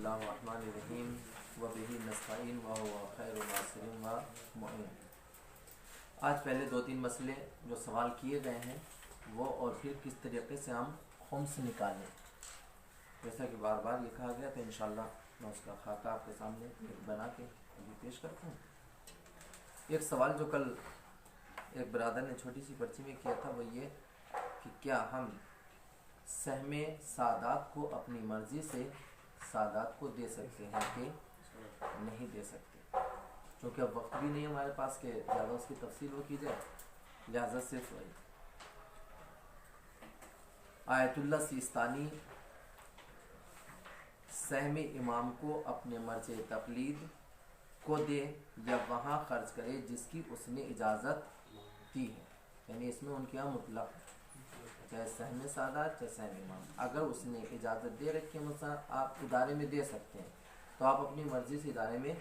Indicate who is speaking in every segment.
Speaker 1: बिस्मिल्लाहिर्रहमानिर्रहीम व बिही नस्तईन व हुवा खैरुन नासिरिन व मुईन। आज पहले 2-3 मसले जो सवाल किए गए हैं वो, और फिर किस तरीके से हम खुम्स निकालें, जैसा कि बार बार ये कहा गया, तो इंशाअल्लाह मैं उसका खाका आपके सामने बना के अभी पेश करता हूँ। एक सवाल जो कल एक बरादर ने छोटी सी पर्ची में किया था वो ये कि क्या हम सहमे सादात को अपनी मर्जी से सादात को दे सकते हैं कि नहीं दे सकते, क्योंकि अब वक्त भी नहीं है हमारे पास के ज़्यादा उसकी तफसील वो की जाए, लिहाजा सिर्फ वही आयतुल्लाह सिस्तानी सहमे इमाम को अपने मर्ज़े तकलीद को दे या वहाँ खर्च करे जिसकी उसने इजाज़त दी है। यानी इसमें उनके यहाँ मुतलक है, चाहे सहमे सादात चाहे सहमे इमाम, अगर उसने इजाज़त दे रखी है, मतलब आप इदारे में दे सकते हैं तो आप अपनी मर्ज़ी से इदारे में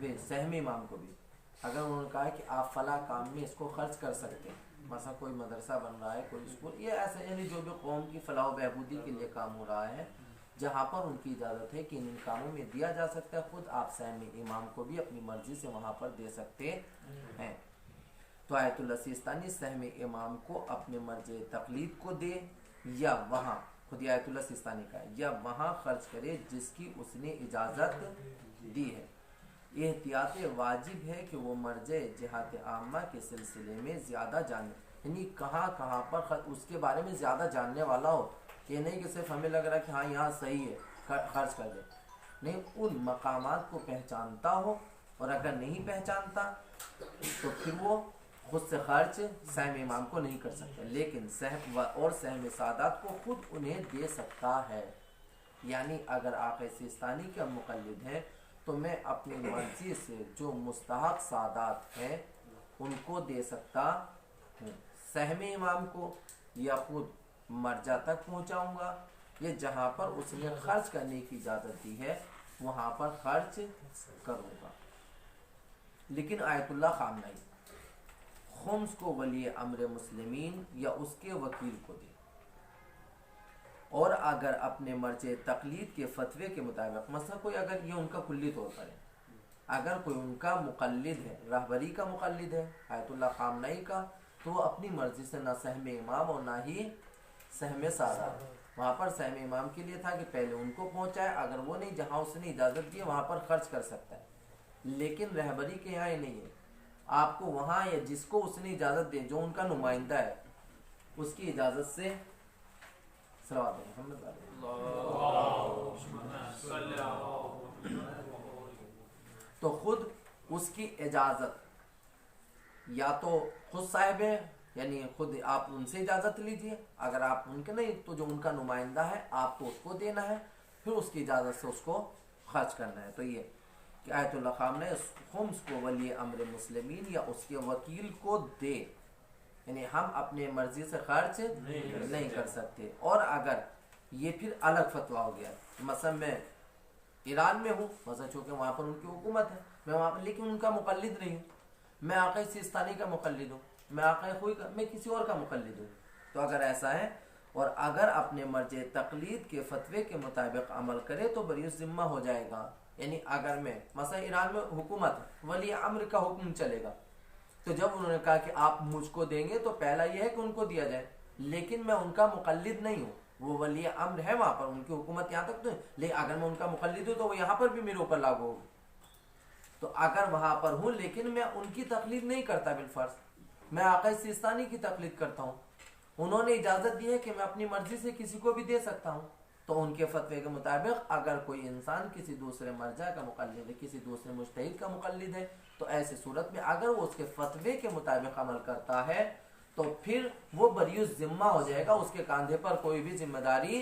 Speaker 1: दे, सहमे इमाम को भी अगर उन्होंने कहा है कि आप फला काम में इसको खर्च कर सकते हैं, मतलब कोई मदरसा बन रहा है, कोई स्कूल, ये ऐसा यानी जो भी कौम की फलाह व बहबूदी के लिए काम हो रहा है, जहाँ पर उनकी इजाज़त है कि इन कामों में दिया जा सकता है, खुद आप सहमे इमाम को भी अपनी मर्ज़ी से वहाँ पर दे सकते हैं। तो आयतुल्लाह सिस्तानी सहमे इमाम को अपने मर्ज़े तकलीद को दे या वहाँ, खुद आयतुल्लाह सिस्तानी का, या वहाँ खर्च करे जिसकी उसने इजाज़त दी है। एहतियात वाजिब है कि वो मर्ज़े जिहात आम्मा के सिलसिले में ज़्यादा जाने, यानी कहाँ कहाँ पर उसके बारे में ज़्यादा जानने वाला हो, ये नहीं कि सिर्फ हमें लग रहा है कि हाँ यहाँ सही है खर्च कर दे, नहीं, उन मकामात को पहचानता हो, और अगर नहीं पहचानता तो फिर वो खुद से खर्च सहम इमाम को नहीं कर सकता, लेकिन सहम और सहम सादात को खुद उन्हें दे सकता है। यानी अगर आक़ा सिस्तानी का मुक़ल्लिद है तो मैं अपनी मर्जी से जो मुस्तहक़ सादात हैं उनको दे सकता हूँ, सहम इमाम को या खुद मर्जा तक पहुँचाऊँगा, या जहाँ पर उसने खर्च करने की इजाज़त दी है वहाँ पर खर्च करूँगा। लेकिन आयतुल्लाह खामनई खुम्स को वली अम्र मुस्लिमीन या उसके वकील को दे, और अगर अपने मर्ज़े तकलीद के फतवे के मुताबिक, मसला कोई अगर ये उनका कुल्ली तौर पर है, अगर कोई उनका मुक़ल्लिद है, रहबरी का मुक़ल्लिद है आयतुल्लाह खामनई का, तो वो अपनी मर्ज़ी से ना सहमे इमाम और ना ही सहमे सादात, वहाँ पर सहमे इमाम के लिए था कि पहले उनको पहुँचाए, अगर वो नहीं, जहाँ उसने इजाज़त दी वहाँ पर खर्च कर सकता है, लेकिन रहबरी के यहाँ ये नहीं है, आपको वहाँ या जिसको उसने इजाज़त दे, जो उनका नुमाइंदा है, उसकी इजाज़त से सलावत तो खुद उसकी इजाज़त या तो खुद साहिब है, यानी खुद आप उनसे इजाज़त लीजिए, अगर आप उनके नहीं तो जो उनका नुमाइंदा है आपको उसको देना है, फिर उसकी इजाज़त से उसको खर्च करना है। तो ये कि आयतुल्लाह खामने खुम्स को वली अम्र मुस्लिमीन या उसके वकील को दे, यानी हम अपने मर्जी से खर्च नहीं कर सकते। और अगर ये फिर अलग फतवा हो गया, मसलन मैं ईरान में हूँ, मसलन चूँकि वहाँ पर उनकी हुकूमत है, मैं वहाँ पर, लेकिन उनका मुक़ल्लिद नहीं हूँ, मैं आक़ा सिस्तानी का मुक़ल्लिद हूँ, मैं आक़ा खुई का, मैं किसी और का मुक़ल्लिद हूँ, तो अगर ऐसा है और अगर अपने मर्ज़े तकलीद के फतवे के मुताबिक अमल करे तो बरीउस ज़िम्मा हो जाएगा। यानी अगर मैं मसलन ईरान में हुकूमत है, वली अम्र का हुक्म चलेगा, तो जब उन्होंने कहा कि आप मुझको देंगे तो पहला यह है कि उनको दिया जाए, लेकिन मैं उनका मुक़ल्लिद नहीं हूँ, वो वली अम्र है वहाँ पर, उनकी हुकूमत यहाँ तक तो है, लेकिन अगर मैं उनका मुक़ल्लिद हूँ तो वो यहाँ पर भी मेरे ऊपर लागू होगी। तो अगर वहाँ पर हूँ लेकिन मैं उनकी तकलीद नहीं करता बिलफर्ज, मैं आक़ा सिस्तानी की तकलीद करता हूँ, उन्होंने इजाज़त दी है कि मैं अपनी मर्जी से किसी को भी दे सकता हूँ, तो उनके फतवे के मुताबिक अगर कोई इंसान किसी दूसरे मर्जा का मुक़ल्लिद है, किसी दूसरे मुज्तहिद का मुक़ल्लिद है, तो ऐसी सूरत में अगर वो उसके फतवे के मुताबिक अमल करता है तो फिर वो बरीउस ज़िम्मा हो जाएगा, उसके कंधे पर कोई भी जिम्मेदारी,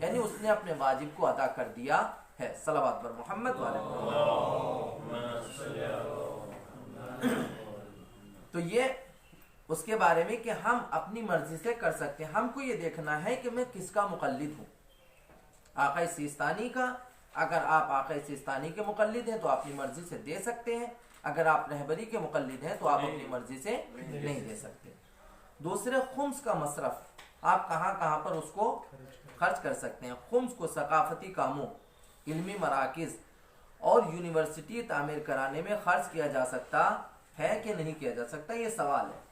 Speaker 1: यानी उसने अपने वाजिब को अदा कर दिया है। सलावत पर मोहम्मद वाले। तो ये उसके बारे में कि हम अपनी मर्जी से कर सकते हैं, हमको ये देखना है कि मैं किसका मुक़ल्लिद हूँ, आक़ा सिस्तानी का। अगर आप आक़ा सिस्तानी के मुक़ल्लिद हैं तो अपनी मर्जी से दे सकते हैं, अगर आप रहबरी के मुक़ल्लिद हैं तो आप अपनी मर्जी से नहीं दे सकते। दूसरे खुम्स का मसरफ आप कहाँ कहाँ पर उसको खर्च कर सकते हैं। खुम्स को सकाफती कामों इल्मी मराकिज़ और यूनिवर्सिटी तामीर कराने में खर्च किया जा सकता है कि नहीं किया जा सकता, ये सवाल है।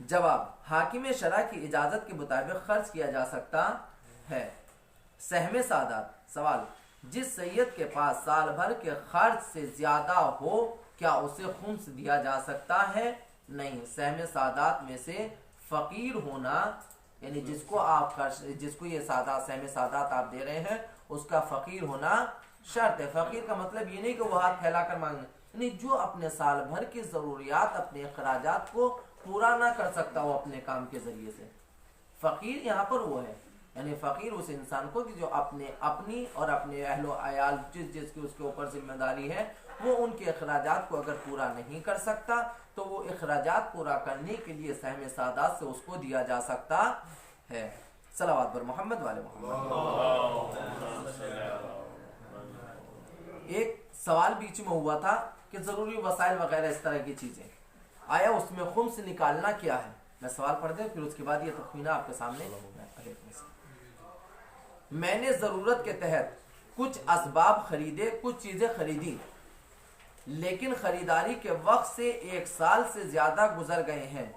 Speaker 1: जवाब, हाकिम शरा की इजाज़त के मुताबिक खर्च किया जा सकता है। सहमे सादात, सवाल, जिस सैयद के पास साल भर के खर्च से ज़्यादा हो क्या उसे खुम्स दिया जा सकता है? नहीं। सहमे सादात में से फ़कीर होना, यानी जिसको ये सहमे सादात आप दे रहे हैं उसका फ़कीर होना शर्त है। फ़कीर का मतलब ये नहीं कि वो हाथ फैलाकर मांगे, यानी जो अपने साल भर की ज़रूरियात, अपने अखराजात को पूरा ना कर सकता हो अपने काम के ज़रिए से, फ़कीर यहाँ पर वो है। यानी फ़कीर उस इंसान को कि जो अपनी और अपने अहलो अयाल जिसकी उसके ऊपर जिम्मेदारी है, वो उनके अखराजात को अगर पूरा नहीं कर सकता तो वो अखराजात पूरा करने के लिए सहमे सादात से उसको दिया जा सकता है। सलावत पर मोहम्मद वाले मोहम्मद। एक सवाल बीच में हुआ था कि ज़रूरी वसाइल वगैरह इस तरह की चीज़ें, आया उसमें खुम्स निकालना क्या है? मैं सवाल पढ़ दे, फिर उसके बाद ये तखमीना आपके सामने। मैंने ज़रूरत के तहत कुछ असबाब खरीदे, कुछ चीज़ें खरीदी, लेकिन ख़रीदारी के वक्त से 1 साल से ज़्यादा गुजर गए हैं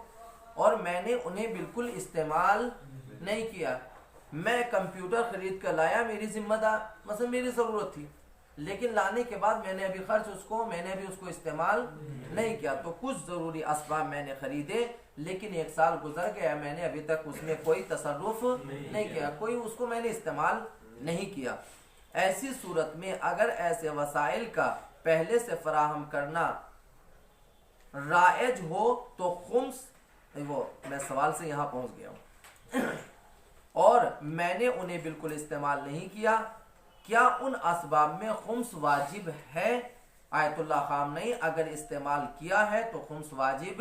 Speaker 1: और मैंने उन्हें बिल्कुल इस्तेमाल नहीं किया। मैं कंप्यूटर ख़रीद कर लाया, मेरी जिम्मेदार मतलब मेरी ज़रूरत थी, लेकिन लाने के बाद मैंने अभी उसको इस्तेमाल नहीं किया। तो कुछ ज़रूरी असबाब मैंने ख़रीदे, लेकिन 1 साल गुजर गया, मैंने अभी तक उसमें कोई तसर्रुफ नहीं किया, कोई उसको मैंने इस्तेमाल नहीं किया। ऐसी सूरत में अगर ऐसे वसाइल का पहले से फराहम करना राइज हो तो खुम्स, वो मैं सवाल से यहाँ पहुँच गया हूँ, और मैंने उन्हें बिल्कुल इस्तेमाल नहीं किया, क्या उन असबाब में खुम्स वाजिब है? आयतुल्लाह खामनई, अगर इस्तेमाल किया है तो खुम्स वाजिब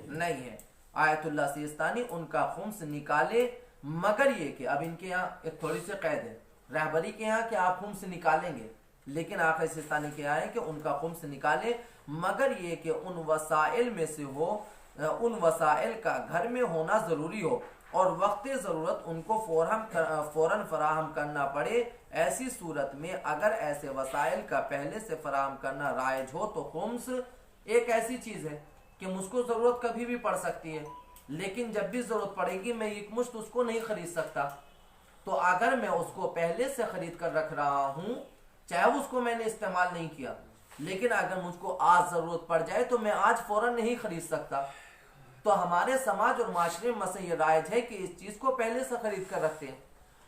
Speaker 1: नहीं है। आयतुल्लाह सिस्तानी, उनका खुम्स निकाले, मगर ये कि अब इनके यहाँ एक थोड़ी सी कैद है, रहबरी के यहाँ कि आप खुम्स निकालेंगे, लेकिन आखिर सिस्तानी के यहाँ है कि उनका खुम्स निकाले, मगर ये कि उन वसाइल में से हो, उन वसाइल का घर में होना ज़रूरी हो और वक्त ज़रूरत उनको फ़ौरन फराहम करना पड़े। ऐसी सूरत में अगर ऐसे वसाइल का पहले से फराहम करना राइज हो तो खुम्स एक ऐसी चीज़ है कि मुझको ज़रूरत कभी भी पड़ सकती है, लेकिन जब भी ज़रूरत पड़ेगी मैं एक मुश्त उसको नहीं ख़रीद सकता। तो अगर मैं उसको पहले से ख़रीद कर रख रहा हूँ, चाहे उसको मैंने इस्तेमाल नहीं किया, लेकिन अगर मुझको आज ज़रूरत पड़ जाए तो मैं आज फ़ौरन नहीं ख़रीद सकता। तो हमारे समाज और माशरे में मसला ये राइज है कि इस चीज़ को पहले से ख़रीद कर रखते हैं।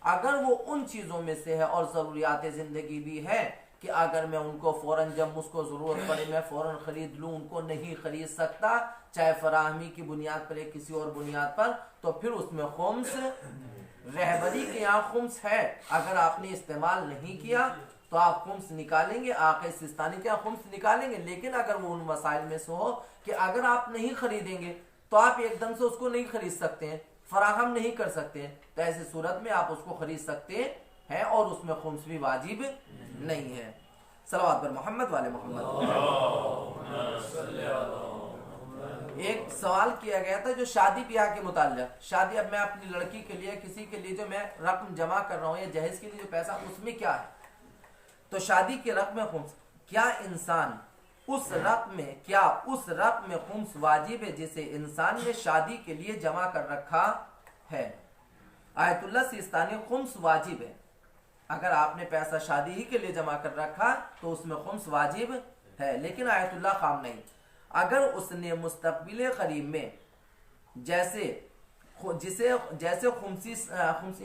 Speaker 1: अगर वो उन चीज़ों में से है और ज़रूरियात ज़िंदगी भी है कि अगर मैं उनको फ़ौरन जब मुझको ज़रूरत पड़े मैं फ़ौरन ख़रीद लूँ, उनको नहीं ख़रीद सकता, चाहे फराहमी की बुनियाद पर या किसी और बुनियाद पर, तो फिर उसमें खुम्स, रहबरी के यहाँ खुम्स है। अगर आपने इस्तेमाल नहीं किया तो आप खुम्स निकालेंगे, आक़िल सिस्तानी के यहाँ खुम्स निकालेंगे, लेकिन अगर वो उन मसाइल में से हो कि अगर आप नहीं ख़रीदेंगे तो आप एकदम से उसको नहीं खरीद सकते हैं, फराहम नहीं कर सकते हैं, तो ऐसी सूरत में आप उसको खरीद सकते हैं और उसमें खुम्स भी वाजिब नहीं है। सलावत पर मोहम्मद वाले मोहम्मद। एक सवाल किया गया था जो शादी ब्याह के मुताल्लिक़, शादी, अब मैं अपनी लड़की के लिए, किसी के लिए जो मैं रकम जमा कर रहा हूँ या जहेज के लिए जो पैसा, उसमें क्या है? तो शादी के रकम में खुम्स, क्या इंसान उस रकम में खुम्स वाजिब है जिसे इंसान ने शादी के लिए जमा कर रखा है? आयतुल्लाह सिस्तानी, खुम्स वाजिब है। अगर आपने पैसा शादी ही के लिए जमा कर रखा तो उसमें खुम्स वाजिब है, लेकिन आयतुल्लाह खामनई, अगर उसने मुस्तक़बिल करीब में जैसे खुम्सी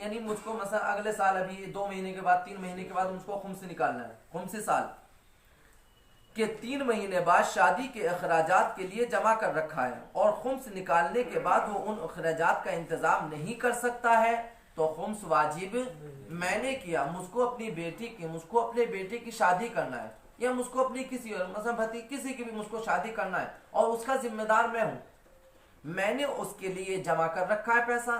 Speaker 1: यानी मुझको मतलब अगले साल, अभी 2 महीने के बाद, 3 महीने के बाद मुझको खुम्स निकालना है, खुम्सी साल के 3 महीने बाद शादी के अखराजात के लिए जमा कर रखा है और खुम्स निकालने के बाद वो उन अखराजात का इंतज़ाम नहीं कर सकता है, तो खुम्स वाजिब मैंने किया। मुझको अपने बेटे की शादी करना है, या मुझको अपनी किसी और मतलब भतीजी किसी की भी मुझको शादी करना है और उसका जिम्मेदार मैं हूँ, मैंने उसके लिए जमा कर रखा है पैसा,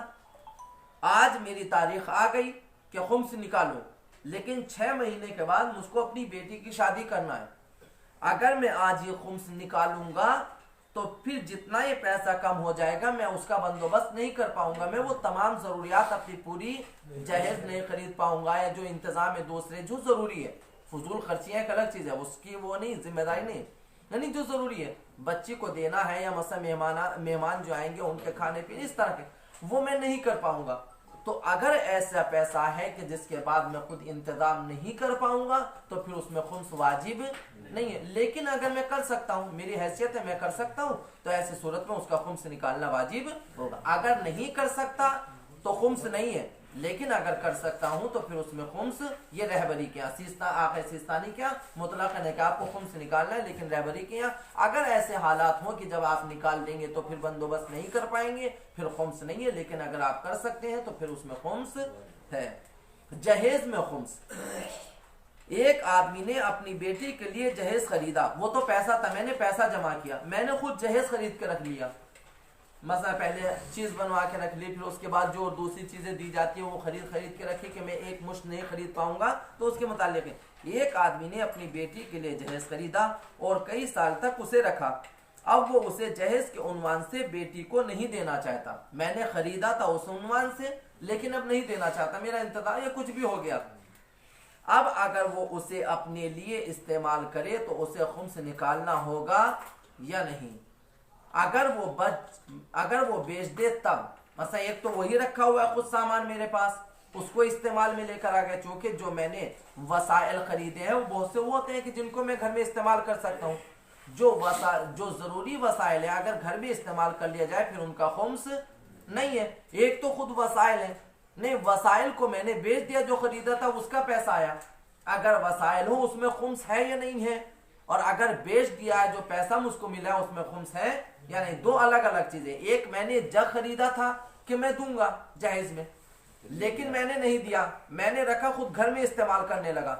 Speaker 1: आज मेरी तारीख आ गई कि खुम्स निकालो, लेकिन 6 महीने के बाद मुझको अपनी बेटी की शादी करना है। अगर मैं आज ये खुम्स निकालूंगा तो फिर जितना ये पैसा कम हो जाएगा मैं उसका बंदोबस्त नहीं कर पाऊंगा, मैं वो तमाम जरूरियात अपनी पूरी जहेज नहीं खरीद पाऊंगा, या जो इंतजाम है दूसरे जो जरूरी है, फजूल खर्चियां एक अलग चीज है, उसकी वो नहीं जिम्मेदारी नहीं, यानी जो जरूरी है बच्ची को देना है या मसा मेहमान जो आएंगे उनके खाने पीने इस तरह के, वो मैं नहीं कर पाऊंगा। तो अगर ऐसा पैसा है कि जिसके बाद मैं खुद इंतजाम नहीं कर पाऊंगा तो फिर उसमें खुम्स वाजिब नहीं है। लेकिन अगर मैं कर सकता हूँ, मेरी हैसियत है मैं कर सकता हूँ, तो ऐसी सूरत में उसका खुम्स निकालना वाजिब होगा। अगर नहीं कर सकता तो खुम्स नहीं है, लेकिन अगर कर सकता हूं तो फिर उसमें खुम्स, ये रहबरी के यहाँ आखिर सिस्तानी क्या मुतलक है कि आपको खुम्स निकालना है, लेकिन रहबरी के यहाँ अगर ऐसे हालात हो कि जब आप निकाल देंगे तो फिर बंदोबस्त नहीं कर पाएंगे, फिर खुम्स नहीं है। लेकिन अगर आप कर सकते हैं तो फिर उसमें खुम्स है। जहेज में खुम्स, एक आदमी ने अपनी बेटी के लिए जहेज खरीदा, वो तो पैसा था, मैंने पैसा जमा किया, मैंने खुद जहेज खरीद के रख लिया, मसला पहले चीज बनवा के रख ली, फिर उसके बाद जो दूसरी चीजें दी जाती है वो खरीद के रखी कि मैं एक मुश्त नहीं खरीद पाऊंगा, तो उसके मुतालिक एक आदमी ने अपनी बेटी के लिए जहेज खरीदा और कई साल तक उसे रखा। अब वो उसे जहेज के उन्वान से बेटी को नहीं देना चाहता, मैंने खरीदा था उस उन्वान से लेकिन अब नहीं देना चाहता, मेरा इंतजार या कुछ भी हो गया। अब अगर वो उसे अपने लिए इस्तेमाल करे तो उसे खुम्स निकालना होगा या नहीं। अगर वो बेच दे तब, मतलब एक तो वही रखा हुआ है कुछ सामान मेरे पास, उसको इस्तेमाल में लेकर आ गया, चूंकि जो मैंने वसाइल खरीदे हैं वो बहुत से वो होते हैं कि जिनको मैं घर में इस्तेमाल कर सकता हूँ, जो जरूरी वसाइल है अगर घर में इस्तेमाल कर लिया जाए फिर उनका खुम्स नहीं है। एक तो खुद वसाइल है, नहीं वसाइल को मैंने बेच दिया, जो खरीदा था उसका पैसा आया, अगर वसाइल हो उसमें खुम्स है या नहीं है, और अगर बेच दिया है जो पैसा मुझको मिला है उसमें खुम्स है या नहीं, दो अलग अलग चीजें। एक मैंने जग खरीदा था कि मैं दूंगा जायज में, लेकिन मैंने नहीं दिया, मैंने रखा खुद घर में इस्तेमाल करने लगा,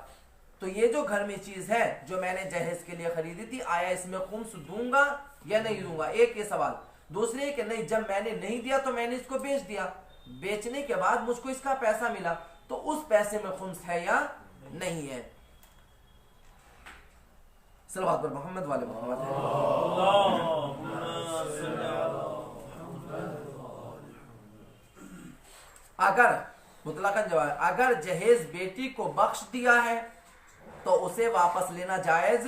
Speaker 1: तो ये जो घर में चीज है जो मैंने जहेज के लिए खरीदी थी, आया इसमें खुम्स दूंगा या नहीं दूंगा, एक ये सवाल। दूसरे कि नहीं, जब मैंने नहीं दिया तो मैंने इसको बेच दिया, बेचने के बाद मुझको इसका पैसा मिला, तो उस पैसे में खुम्स है या नहीं है। सल्लल्लाहु अलैहि मोहम्मद वाले मोहम्मद है। अगर मुतलकन जवाब, अगर जहेज बेटी को बख्श दिया है तो उसे वापस लेना जायज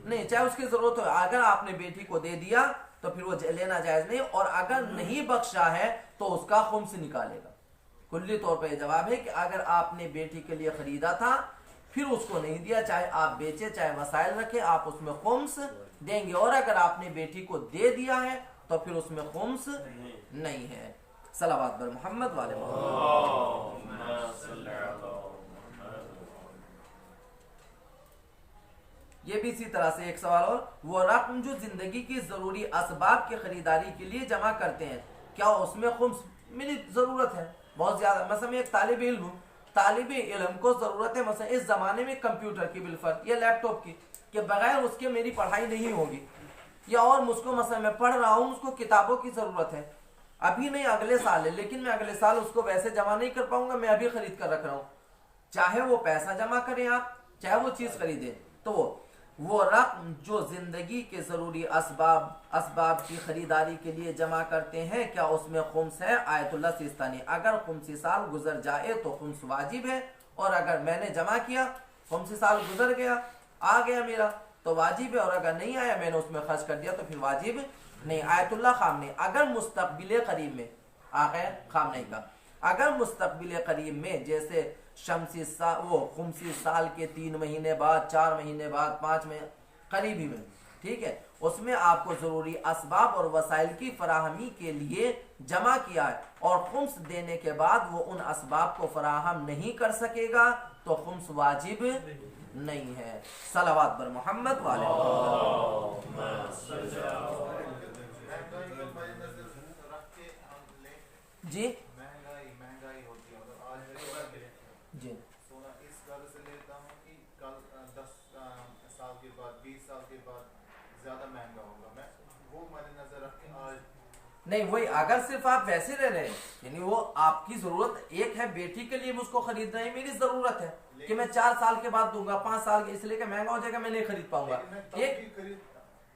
Speaker 1: नहीं, चाहे उसकी जरूरत हो। अगर आपने बेटी को दे दिया तो फिर वो लेना जायज नहीं, और अगर नहीं बख्शा है तो उसका खुम्स निकालेगा। कुल्ली तौर पर जवाब है कि अगर आपने बेटी के लिए खरीदा था फिर उसको नहीं दिया, चाहे आप बेचे चाहे वसाइल रखे, आप उसमें खुम्स देंगे, और अगर आपने बेटी को दे दिया है तो फिर उसमें खुम्स नहीं है। सलावत बर मोहम्मद वाले ये भी इसी तरह से एक सवाल और, वो रकम जो जिंदगी की जरूरी असबाब की खरीदारी के लिए जमा करते हैं, क्या उसमें खुम्स, मेरी जरूरत है बहुत ज्यादा, मतलब मैं एक तालिब इल्म हूँ, तालिब इल्म को जरूरत है मतलब इस जमाने में कंप्यूटर की बिलफर्ज या लैपटॉप की, कि बगैर उसके मेरी पढ़ाई नहीं होगी, या और मुझको मतलब मैं पढ़ रहा हूँ, मुझको किताबों की जरूरत है, अभी नहीं अगले साल है, लेकिन मैं अगले साल उसको वैसे जमा नहीं कर पाऊंगा, मैं अभी खरीद कर रख रहा हूँ, चाहे वो पैसा जमा करें आप चाहे वो चीज खरीदे, तो वो रकम जो जिंदगी के जरूरी असबाब की खरीदारी के लिए जमा करते हैं, क्या उसमें खुम्स है। आयतुल्लाह सिस्तानी, अगर खुम्सी साल गुजर जाए तो खुम्स वाजिब है, और अगर मैंने जमा किया खुम्सी साल गुजर गया आ गया मेरा तो वाजिब है, और अगर नहीं आया मैंने उसमें खर्च कर दिया तो फिर वाजिब नहीं। आयतुल्लाह खामनी, अगर मुस्तकबिल करीब में आगे खामनी का, अगर मुस्तकबिल करीब में जैसे शमसी साल, वो खुम्सी साल के 3 महीने बाद, 4 महीने बाद, 5 महीने करीबी में, ठीक है, उसमें आपको जरूरी असबाब और वसाइल की फराहमी के लिए जमा किया है, और खुम्स देने के बाद वो उन असबाब को फराहम नहीं कर सकेगा तो खुम्स वाजिब नहीं है। सलावत बर मोहम्मद वाले जी जी,
Speaker 2: सोना इस वजह से लेता हूँ कि कल 10 साल के बाद 20 साल के बाद ज्यादा महंगा होगा, मैं वो मद्देनजर रख के आज
Speaker 1: नहीं, वही अगर सिर्फ आप वैसे रह रहे हैं, यानी वो आपकी जरूरत एक है, बेटी के लिए मुझको खरीदना है, मेरी जरूरत है कि मैं 4 साल के बाद दूंगा, 5 साल के, इसलिए कि महंगा हो जाएगा मैं नहीं खरीद पाऊंगा,
Speaker 2: मैं तब भी खरीद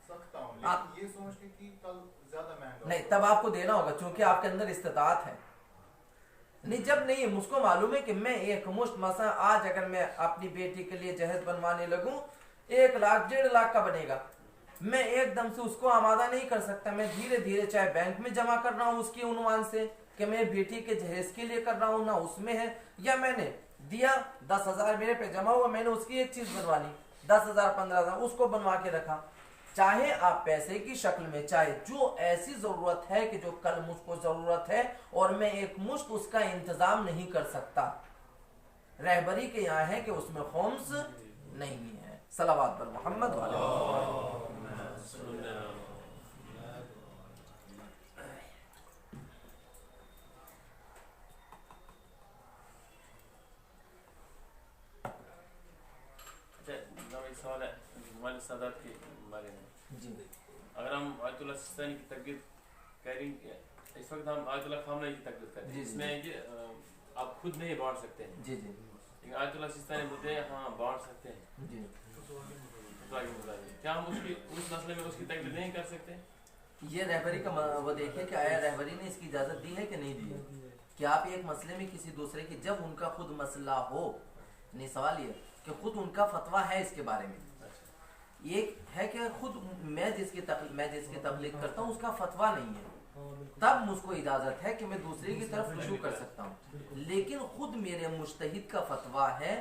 Speaker 2: सकता हूँ, लेकिन ये सोच के कि कल ज्यादा महंगा
Speaker 1: नहीं, तब आपको देना होगा क्योंकि आपके अंदर इस्तिताअत है। नहीं, जब नहीं है, मुझको मालूम है कि मैं एक मुश्त मसा आज अगर मैं अपनी बेटी के लिए जहेज बनवाने लगूं 1 लाख 1.5 लाख का बनेगा, मैं एकदम से उसको आमादा नहीं कर सकता। मैं धीरे धीरे चाहे बैंक में जमा कर रहा हूँ उसके उन्वान से कि मैं बेटी के जहेज के लिए कर रहा हूँ ना उसमें है, या मैंने दिया 10,000 मेरे पे जमा हुआ, मैंने उसकी एक चीज बनवा ली 10,000 15,000 उसको बनवा के रखा। चाहे आप पैसे की शक्ल में, चाहे जो ऐसी जरूरत है कि जो कल मुझको जरूरत है और मैं एक मुश्त उसका इंतजाम नहीं कर सकता, रहबरी के यहाँ है कि उसमें खुम्स नहीं है। सलावत पर मोहम्मद वाले।
Speaker 3: सवाल है हमारे सादात के बारे में
Speaker 1: जी,
Speaker 3: अगर हम आयतुल्लाह सिस्तानी की तकरीर करेंगे, इस वक्त हम आयतुल्लाह खामनेई की तकरीर करें जिसमें है कि आप खुद नहीं बांट सकते हैं।
Speaker 1: जी जी,
Speaker 3: लेकिन आयतुल्लाह सिस्तानी बोलते हैं हाँ बांट सकते हैं
Speaker 1: जी।
Speaker 3: क्या हम उसकी उस मसले में उसकी तकरीर नहीं कर सकते?
Speaker 1: ये रहबरी का वो देखिए कि आया रहबरी ने इसकी इजाजत दी है कि नहीं दी है कि आप एक मसले में किसी दूसरे की, जब उनका खुद मसला हो, नहीं सवाल ये कि खुद उनका फतवा है इसके बारे में, ये है कि खुद मैं जिसकी तबलीग करता हूँ उसका फतवा नहीं है, तब मुझको इजाजत है कि मैं दूसरे की तरफ रुजू कर सकता हूँ। लेकिन खुद मेरे मुज्तहिद का फतवा है,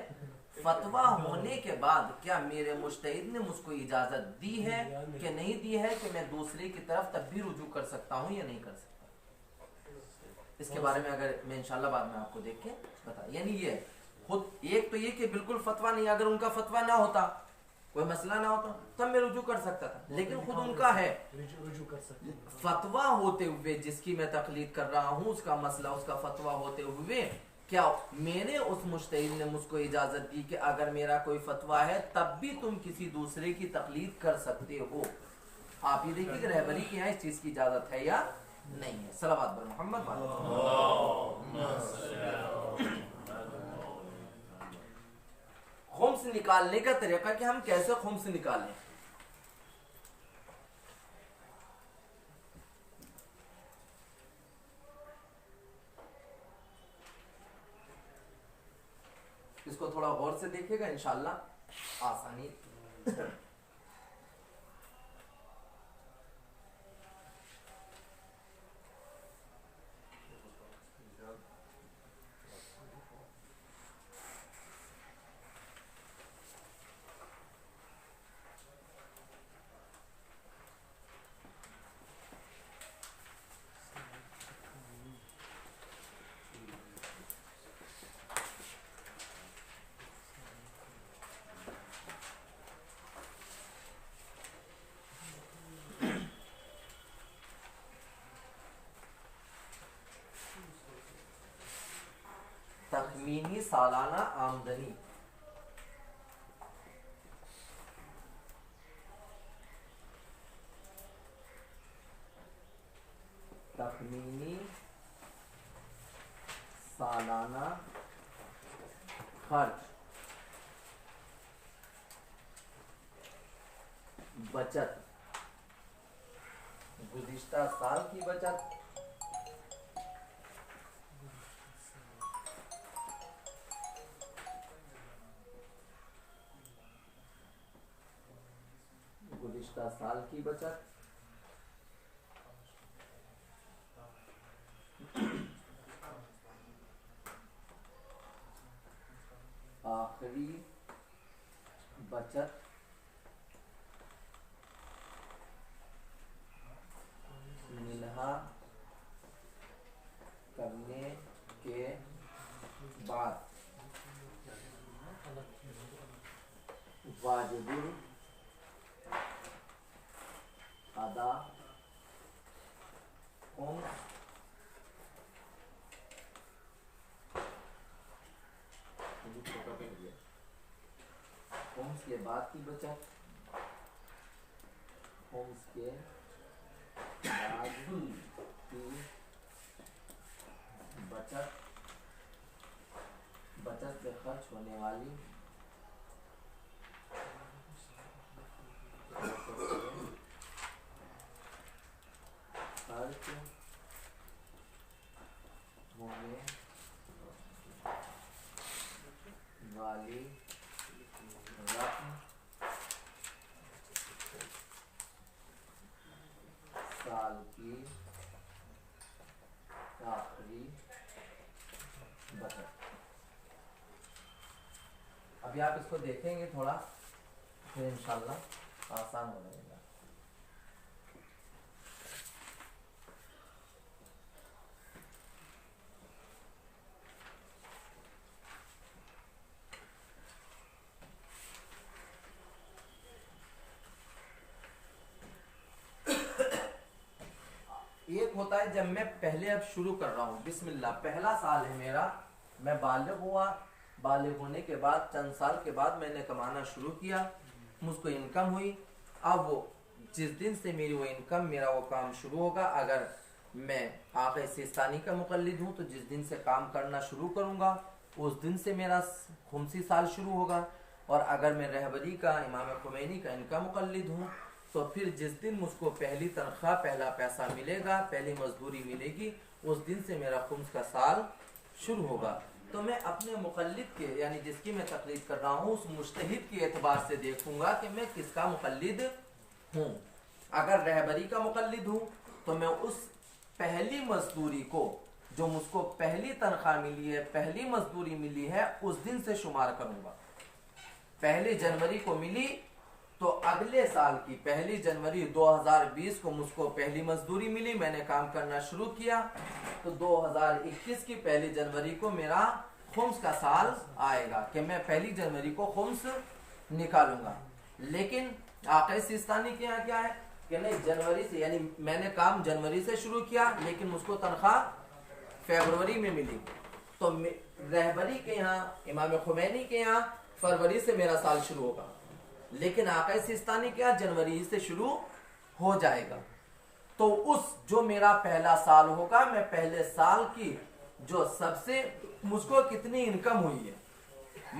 Speaker 1: फतवा होने के बाद क्या मेरे मुज्तहिद ने मुझको इजाजत दी है कि नहीं दी है कि मैं दूसरे की तरफ तब भी रुजू कर सकता हूँ या नहीं कर सकता। इसके बारे में अगर मैं इंशाल्लाह बाद में आपको देख के बता, यानी ये खुद एक तो ये कि बिल्कुल फतवा नहीं, अगर उनका फतवा ना होता, कोई मसला ना होता, तब मैं रुजू कर सकता था, लेकिन खुद उनका है फतवा होते हुए जिसकी मैं तकलीद कर रहा हूँ, उसका मसला उसका फतवा होते हुए क्या मैंने उस मुज्तहिद ने मुझको इजाजत दी कि अगर मेरा कोई फतवा है तब भी तुम किसी दूसरे की तकलीद कर सकते हो। आप ये देखिए कि रहबरी के यहाँ इस चीज की इजाजत है या नहीं है। सलावत बर मोहम्मद। खुम्स निकालने का तरीका कि हम कैसे खुम्स निकालें। इसको थोड़ा गौर से देखिएगा, इंशाल्लाह आसानी। तखमीनी सालाना आमदनी, तखमीनी सालाना खर्च, बचत, गुज़िश्ता साल की बचत, गुज़िश्ता साल की बचत, आखिरी बचत मिलहा करने के बाद वाजिबुल अदा होम्स के बाद की बचत, होम्स के बाद की बचत, बचत से खर्च होने वाली अभी आप इसको देखेंगे थोड़ा, फिर इंशाल्लाह आसान हो जाएगा। एक होता है जब मैं पहले अब शुरू कर रहा हूँ, बिस्मिल्लाह, पहला साल है मेरा, मैं बालिग हुआ, बालिग होने के बाद चंद साल के बाद मैंने कमाना शुरू किया, मुझको इनकम हुई। अब वो जिस दिन से मेरी वो इनकम, मेरा वो काम शुरू होगा, अगर मैं आक़ा सिस्तानी का मुक़ल्लिद हूँ तो जिस दिन से काम करना शुरू करूँगा उस दिन से मेरा खुमसी साल शुरू होगा। और अगर मैं रहबरी का, इमाम खुमैनी का इनका मुक़ल्लिद हूँ तो फिर जिस दिन मुझको पहली तनख्वाह, पहला पैसा मिलेगा, पहली मजदूरी मिलेगी, उस दिन से मेरा खुम्स का साल शुरू होगा। तो मैं अपने मुक़ल्लिद के, यानी जिसकी मैं तक़लीद कर रहा हूँ, उस मुज्तहिद के एतबार से देखूंगा कि मैं किसका मुक़ल्लिद हूँ। अगर रहबरी का मुक़ल्लिद हूँ तो मैं उस पहली मजदूरी को, जो मुझको पहली तनख्वाह मिली है, पहली मजदूरी मिली है, उस दिन से शुमार करूँगा। पहली जनवरी को मिली तो अगले साल की पहली जनवरी 2020 को मुझको पहली मजदूरी मिली, मैंने काम करना शुरू किया, तो 2021 की पहली जनवरी को मेरा खुम्स का साल आएगा कि मैं पहली जनवरी को खुम्स निकालूंगा। लेकिन आक़ा सिस्तानी के यहाँ क्या है कि नहीं, जनवरी से, यानी मैंने काम जनवरी से शुरू किया लेकिन मुझको तनख्वाह फरवरी में मिली, तो रहबरी के यहाँ, इमाम खुमैनी के यहाँ फरवरी से मेरा साल शुरू होगा, लेकिन आक़ा सिस्तानी क्या जनवरी से शुरू हो जाएगा। तो उस जो मेरा पहला साल होगा, मैं पहले साल की जो सबसे मुझको कितनी इनकम हुई है,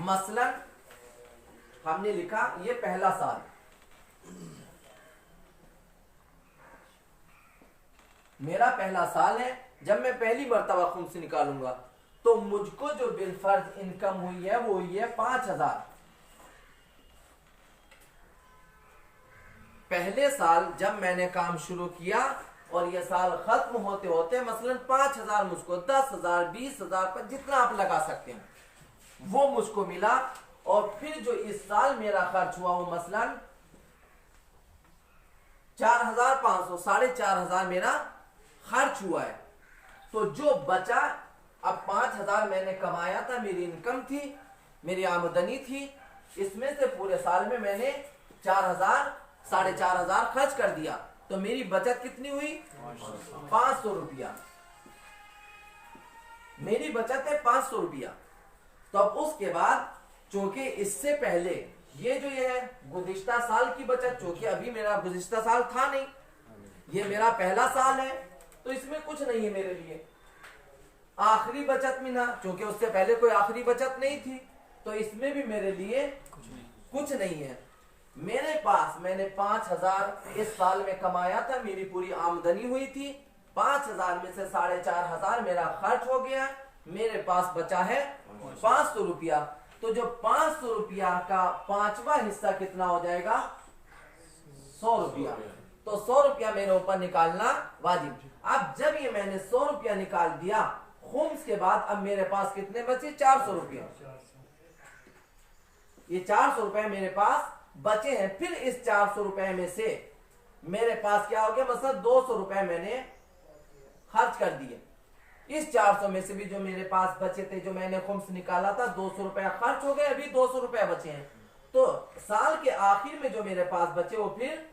Speaker 1: मसलन हमने लिखा ये पहला साल, मेरा पहला साल है, जब मैं पहली मर्तबा खुम्स निकालूंगा तो मुझको जो बिलफर्ज इनकम हुई है वो हुई है 5000। पहले साल जब मैंने काम शुरू किया और ये साल खत्म होते होते मसलन 5000 मुझको, 10,000, 20,000 पर जितना आप लगा सकते हैं, वो मुझको मिला। और फिर जो इस साल मेरा खर्च हुआ वो मसलन 4,500, 4,500 मेरा खर्च हुआ है। तो जो बचा, अब 5,000 मैंने कमाया था, मेरी इनकम थी, मेरी आमदनी थी, इसमें से पूरे साल में मैंने 4,000, 4,500 खर्च कर दिया, तो मेरी बचत कितनी हुई? 500 रुपया। मेरी बचत है 500 रुपया। तो अब उसके बाद, चूंकि इससे पहले ये जो ये है गुज़िश्ता साल की बचत, चूंकि अभी मेरा गुज़िश्ता साल था नहीं, ये मेरा पहला साल है, तो इसमें कुछ नहीं है मेरे लिए। आखिरी बचत में ना, चूंकि उससे पहले कोई आखिरी बचत नहीं थी, तो इसमें भी मेरे लिए कुछ नहीं है। मेरे पास, मैंने 5,000 इस साल में कमाया था, मेरी पूरी आमदनी हुई थी, 5,000 में से 4,500 मेरा खर्च हो गया, मेरे पास बचा है 500 रुपया। तो जो 500 रुपया का 5वां हिस्सा कितना हो जाएगा? 100 रुपया। तो 100 रुपया मेरे ऊपर निकालना वाजिब। अब जब ये मैंने 100 रुपया निकाल दिया खुम्स के बाद, अब मेरे पास कितने बचे? 400 रुपया। ये 400 रुपए मेरे पास बचे हैं। फिर इस 400 रुपए में से मेरे पास क्या हो गया? मतलब 200 रुपए मैंने खर्च कर दिए। इस 400 में से भी जो मेरे पास बचे थे, जो मैंने खुम्स निकाला था, 200 रुपया खर्च हो गए, अभी 200 रुपया बचे हैं। तो साल के आखिर में जो मेरे पास बचे वो फिर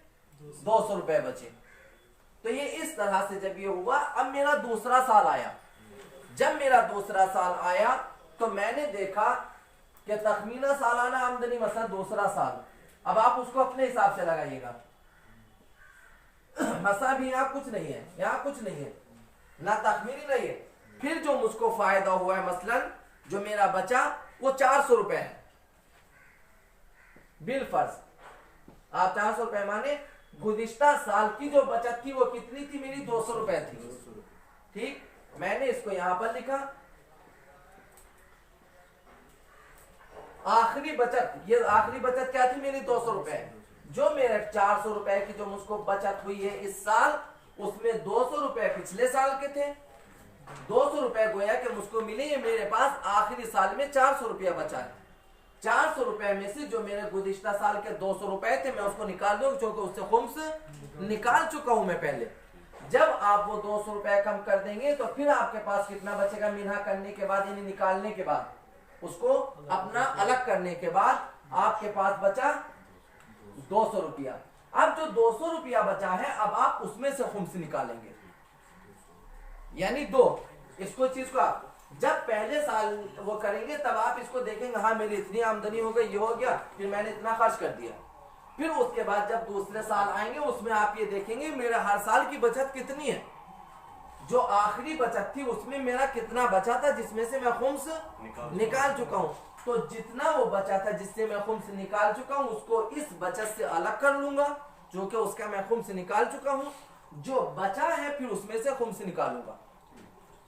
Speaker 1: 200 रुपए बचे। तो ये इस तरह से जब ये हुआ, अब मेरा दूसरा साल आया। जब मेरा दूसरा साल आया तो मैंने देखा कि तखमीना सालाना आमदनी मसला दूसरा साल, अब आप उसको अपने हिसाब से लगाइएगा। मसला भी यहाँ कुछ नहीं है, यहाँ कुछ नहीं है, ना तखमीनी नहीं है। फिर जो मुझको फायदा हुआ है, मसलन जो मेरा बचा वो 400 रुपए है बिल फर्ज। आप 400 रुपए माने गुज़िश्ता साल की जो बचत थी वो कितनी थी? मेरी 200 रुपए थी। ठीक, मैंने इसको यहां पर लिखा। आखिरी बचत, ये आखिरी बचत क्या थी? मेरी 200 रुपए। जो मेरे 400 रुपए की जो मुझको बचत हुई है इस साल, उसमें 200 रुपए पिछले साल के थे। 200 रुपए गोया कि मुझको मिले, ये मेरे पास आखिरी साल में 400 रुपया बचा है। 400 रुपए में से जो मेरे गुज़िश्ता साल के 200 रुपए थे मैं उसको निकाल दूंगा, क्योंकि उससे खुम्स निकाल चुका हूं मैं पहले। जब आप वो 200 रुपए कम कर देंगे तो फिर आपके पास कितना बचेगा? मिन्हा करने के बाद, यानी निकालने के बाद, उसको अपना अलग करने के बाद आपके पास बचा 200 रुपया। अब जो 200 रुपया बचा है, अब आप उसमें से खुम्स निकालेंगे, यानी 2। इसको चीज को आप जब पहले साल वो करेंगे तब आप इसको देखेंगे, हाँ मेरी इतनी आमदनी हो गई, ये हो गया, फिर मैंने इतना खर्च कर दिया। फिर उसके बाद जब दूसरे साल आएंगे उसमें आप ये देखेंगे मेरा हर साल की बचत कितनी है, जो आखिरी बचत थी उसमें मेरा कितना बचा था जिसमें से मैं खुम्स निकाल चुका हूं। तो जितना वो बचा था जिससे मैं खुम्स निकाल चुका हूं उसको इस बचत से अलग कर लूंगा, जो कि उसका मैं खुम्स निकाल चुका हूं। जो बचा है फिर उसमें से खुम्स निकालूंगा।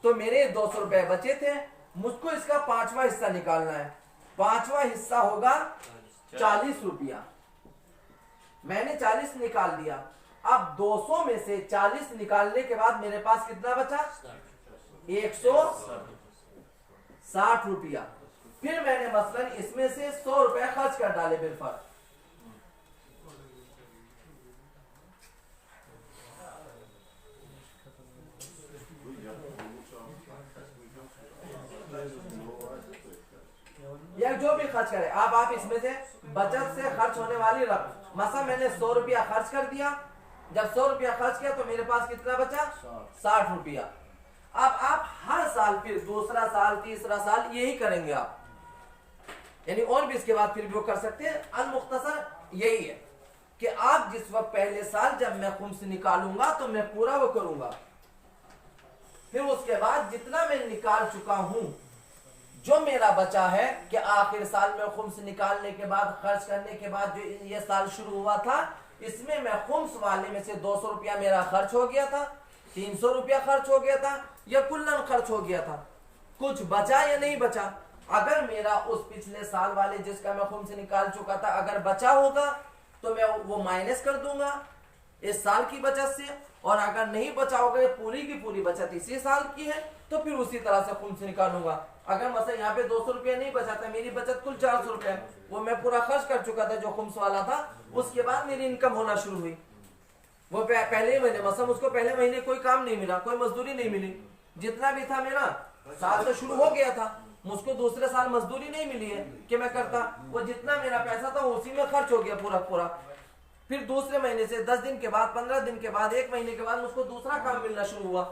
Speaker 1: तो मेरे 200 रुपए बचे थे, मुझको इसका 5वां हिस्सा निकालना है। 5वां हिस्सा होगा 40 रुपया। मैंने 40 निकाल दिया। अब 200 में से 40 निकालने के बाद मेरे पास कितना बचा? 160 रुपया। फिर मैंने मसलन इसमें से 100 रुपया खर्च कर डाले बिलफर्ज। या जो भी खर्च करे आप इसमें से बचत से खर्च होने वाली रकम, मसला मैंने 100 रुपया खर्च कर दिया। जब 100 रुपया खर्च किया तो मेरे पास कितना बचा? 60 रुपया। अब आप हर साल फिर दूसरा साल, तीसरा साल यही करेंगे आप, यानी और भी इसके बाद फिर भी वो कर सकते हैं। अल मुख्तसर यही है कि आप जिस वक्त पहले साल जब मैं खुम्स निकालूंगा तो मैं पूरा वो करूंगा। फिर उसके बाद जितना मैं निकाल चुका हूं, जो मेरा बचा है कि आखिर साल में खुम्स निकालने के बाद, खर्च करने के बाद जो ये साल शुरू हुआ था, इसमें मैं खुम्स वाले में से 200 रुपया मेरा खर्च हो गया था, 300 रुपया खर्च हो गया था, या कुल्लन खर्च हो गया था, कुछ बचा या नहीं बचा। अगर मेरा उस पिछले साल वाले जिसका मैं खुम्स निकाल चुका था अगर बचा होगा तो मैं वो माइनस कर दूंगा इस साल की बचत से, और अगर नहीं बचा होगा, ये पूरी की पूरी बचत इसी साल की है, तो फिर उसी तरह से खुम्स निकालूंगा। अगर मतलब यहाँ पे 200 रुपया नहीं बचा था, मेरी बचत कुल 400 रुपया, वो मैं पूरा खर्च कर चुका था जो खुम्स वाला था, उसके बाद मेरी इनकम होना शुरू हुई। वो पहले महीने मतलब उसको पहले महीने कोई काम नहीं मिला, कोई मजदूरी नहीं मिली, जितना भी था मेरा साल तो शुरू हो गया था, मुझको दूसरे साल मजदूरी नहीं मिली है कि मैं करता, वो जितना मेरा पैसा था उसी में खर्च हो गया पूरा पूरा। फिर दूसरे महीने से 10 दिन के बाद, 15 दिन के बाद, 1 महीने के बाद मुझको दूसरा काम मिलना शुरू हुआ।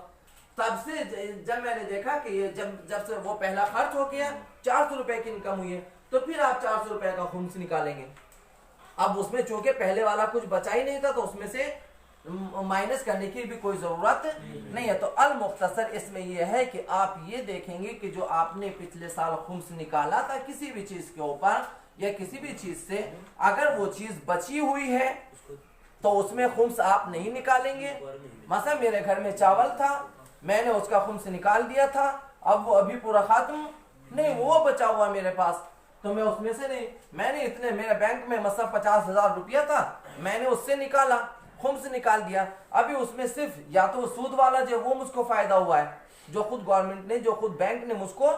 Speaker 1: तब से जब मैंने देखा कि ये जब से वो पहला खर्च हो गया, 400 रुपए की इनकम हुई है, तो फिर आप 400 रुपए का खुम्स निकालेंगे। अब उसमें चूंकि पहले वाला कुछ बचा ही नहीं था तो उसमें से माइनस करने की भी कोई जरूरत नहीं है। तो अल मुख्तसर इसमें यह है कि आप ये देखेंगे कि जो आपने पिछले साल खुम्स निकाला था किसी भी चीज के ऊपर या किसी भी चीज से, अगर वो चीज बची हुई है तो उसमें खुम्स आप नहीं निकालेंगे। मसला मेरे घर में चावल था, मैंने उसका खुम्स निकाल दिया था, अब वो अभी पूरा खत्म नहीं, वो बचा हुआ मेरे पास, तो मैं उसमें से नहीं, मैंने इतने, मेरे बैंक में मतलब 50,000 रुपया था, मैंने उससे निकाला, खुम्स निकाल दिया। अभी उसमें सिर्फ या तो सूद वाला जो वो मुझको फायदा हुआ है, जो खुद गवर्नमेंट ने, जो खुद बैंक ने मुझको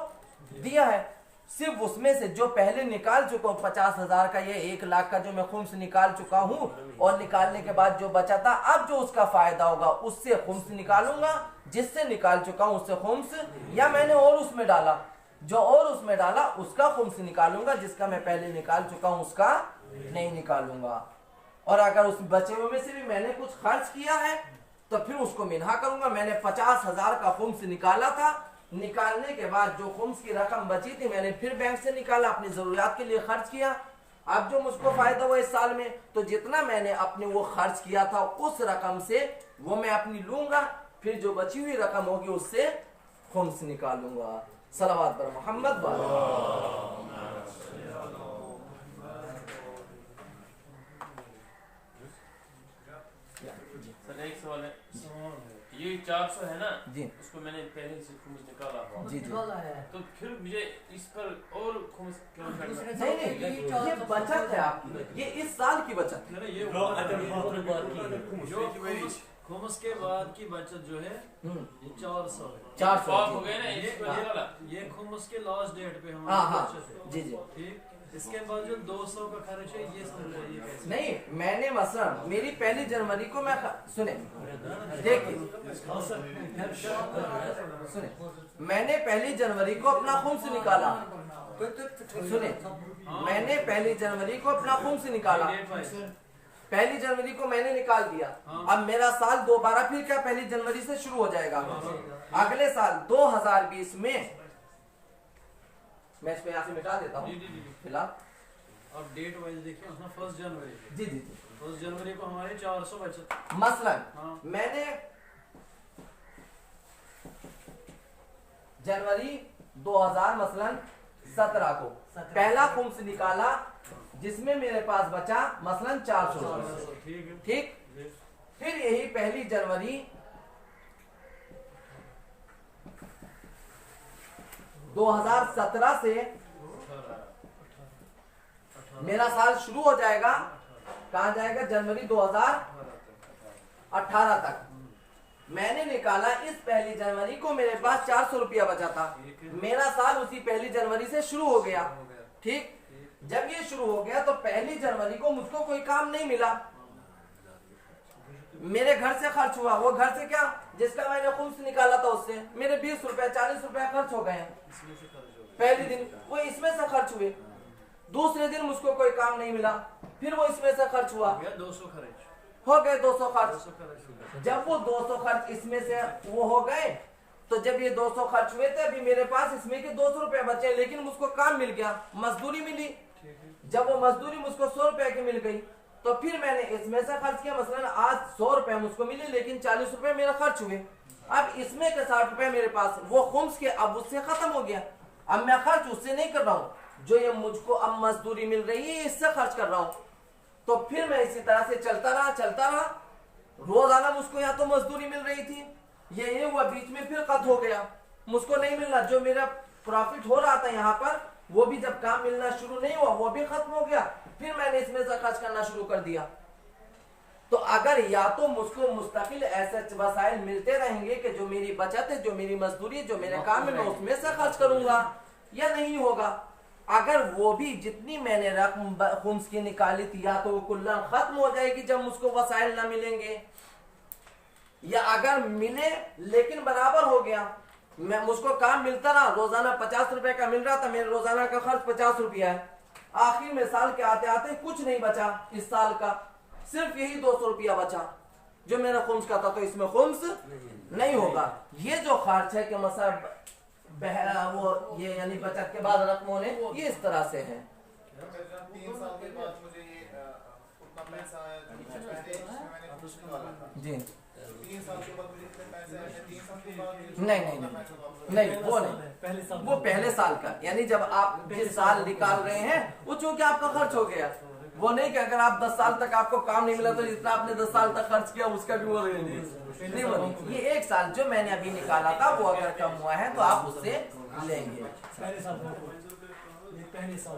Speaker 1: दिया है, सिर्फ उसमें से जो पहले निकाल चुका हूँ 50,000 का, ये 1 लाख का जो मैं खुम्स निकाल चुका हूँ, और निकालने के बाद जो बचा था, अब जो उसका फायदा होगा उससे खुम्स निकालूंगा, जिससे निकाल चुका हूँ उससे खुम्स, या मैंने और उसमें डाला, जो और उसमें डाला उसका खुम्स निकालूंगा, जिसका मैं पहले निकाल चुका हूँ उसका नहीं निकालूंगा। और अगर उस बचे हुए में से भी मैंने कुछ खर्च किया है तो फिर उसको मिन्हा करूंगा। मैंने 50,000 का खुम्स निकाला था, निकालने के बाद जो खुम्स की रकम बची थी मैंने फिर बैंक से निकाला, अपनी जरूरियात के लिए खर्च किया। अब जो मुझको फायदा हुआ इस साल में, तो जितना मैंने अपने वो खर्च किया था उस रकम से वो मैं अपनी लूंगा, फिर जो बची हुई रकम होगी उससे खुम्स निकालूंगा। सलावत पर मोहम्मद
Speaker 3: सर एक सवाल है, ये 400 है ना
Speaker 1: जी,
Speaker 3: उसको मैंने पहले से खुम्स निकाला हुआ
Speaker 1: जी
Speaker 3: है, तो फिर मुझे इस पर और खुम्स क्यों करना?
Speaker 1: नहीं, ये बचत है आपकी, ये इस साल की बचत है।
Speaker 4: ये खुम्स के बाद की बचत जो है ये 400 है।
Speaker 1: 400
Speaker 3: हो गया ना,
Speaker 4: ये खुम्स के लास्ट डेट पे
Speaker 1: हाँ हाँ जी जी,
Speaker 4: ठीक। इसके बाद जो 200 का खर्च है ये समझाइए कैसे?
Speaker 1: नहीं, मैंने मसलन मेरी पहली जनवरी को मैं सुने देखिए सुने, मैंने पहली जनवरी को अपना खुम्स निकाला। सुने, मैंने पहली जनवरी को अपना खुम्स निकाला, पहली जनवरी को मैंने निकाल दिया। अब मेरा साल दोबारा फिर क्या पहली जनवरी से शुरू हो जाएगा। अगले साल 2020 में मैं इसको यहाँ से मिटा देता हूँ फिलहाल।
Speaker 4: अब डेट वाइज देखिए उसमें 1 जनवरी
Speaker 1: जी जी
Speaker 4: 1 जनवरी को हमारे 400 बचत।
Speaker 1: मसलन मैंने जनवरी 2000 मसलन 17 को पहला खुम्स निकाला, जिसमें मेरे पास बचा मसलन 400। ठीक, फिर यही पहली जनवरी 2017 से मेरा साल शुरू हो जाएगा। कहाँ जाएगा? जनवरी 2018 तक। मैंने निकाला, इस पहली जनवरी को मेरे पास 400 रुपया बचा था। मेरा साल उसी पहली जनवरी से शुरू हो गया। ठीक, जब ये शुरू हो गया तो पहली जनवरी को मुझको कोई काम नहीं मिला, मेरे घर से खर्च हुआ। वो घर से क्या, जिसका मैंने खुम्स निकाला था उससे मेरे 20 रुपया 40 रुपया खर्च हो गए। पहले दिन वो इसमें से खर्च हुए, दूसरे दिन मुझको कोई काम नहीं मिला, फिर वो इसमें से खर्च हुआ,
Speaker 4: 200 खर्च
Speaker 1: हो गए 200 खर्च। जब वो 200 खर्च इसमें से वो हो गए, तो जब ये 200 खर्च हुए थे, अभी मेरे पास इसमें के 200 रुपए बचे, लेकिन मुझको काम मिल गया, मजदूरी मिली। जब वो मजदूरी मुझको 100 रुपए की मिल गई, तो फिर मैंने इसमें से खर्च किया। मसलन आज 100 रुपए मुझको मिले, लेकिन 40 रुपए मेरा खर्च हुए। अब इसमें के 60 रुपए मेरे पास वो खुम्स के अब उससे खत्म हो गया। अब मैं खर्च उससे नहीं कर रहा हूँ, जो ये मुझको अब मजदूरी मिल रही है इससे खर्च कर रहा हूँ। तो फिर मैं इसी तरह से चलता रहा। रोजाना मुझको यहाँ तो मजदूरी मिल रही थी, ये हुआ बीच में फिर कट हो गया, मुझको नहीं मिलना। जो मेरा प्रॉफिट हो रहा था यहाँ पर, वो भी जब काम मिलना शुरू नहीं हुआ, वो भी खत्म हो गया। फिर मैंने इसमें से खर्च करना शुरू कर दिया। तो अगर या तो मुझको मुस्तकिल ऐसे वसाइल मिलते रहेंगे कि जो मेरी बचत है, जो मेरी मजदूरी, जो मेरे काम है, मैं उसमें से खर्च करूंगा, या नहीं होगा। अगर वो भी जितनी मैंने रकम खुम्स की निकाली थी, या तो वो कुल्लन खत्म हो जाएगी जब मुझको वसाइल ना मिलेंगे, या अगर मिले लेकिन बराबर हो गया, मैं मुझको काम मिलता रहा, रोजाना 50 रुपए का मिल रहा था, मेरे रोजाना का खर्च 50 रुपया है, आखिर में साल के आते आते कुछ नहीं बचा इस साल का, सिर्फ यही 200 रुपया बचा जो मेरा खुम्स का था, तो इसमें खुम्स नहीं होगा। ये जो खर्च है कि मतलब वो ये यानी बचत के बाद रकम होने, ये इस तरह से है।
Speaker 2: 3 साल के बाद मुझे ये उतना पैसा आया जो पहले मैंने कुछ निकाला था
Speaker 1: जी।
Speaker 2: 3 साल के बाद मुझे इतने पैसे आए, 3 साल के बाद
Speaker 1: नहीं, वो नहीं, वो पहले साल का, यानी जब आप जिस साल निकाल रहे हैं वो चूंकि आपका खर्च हो गया, वो नहीं कि अगर आप 10 साल तक आपको काम नहीं मिला तो जितना आपने 10 साल तक खर्च किया उसका भी वो नहीं बनी। ये 1 साल जो मैंने अभी निकाला था, वो अगर कम हुआ है तो आप उससे लेंगे।
Speaker 4: पहले साल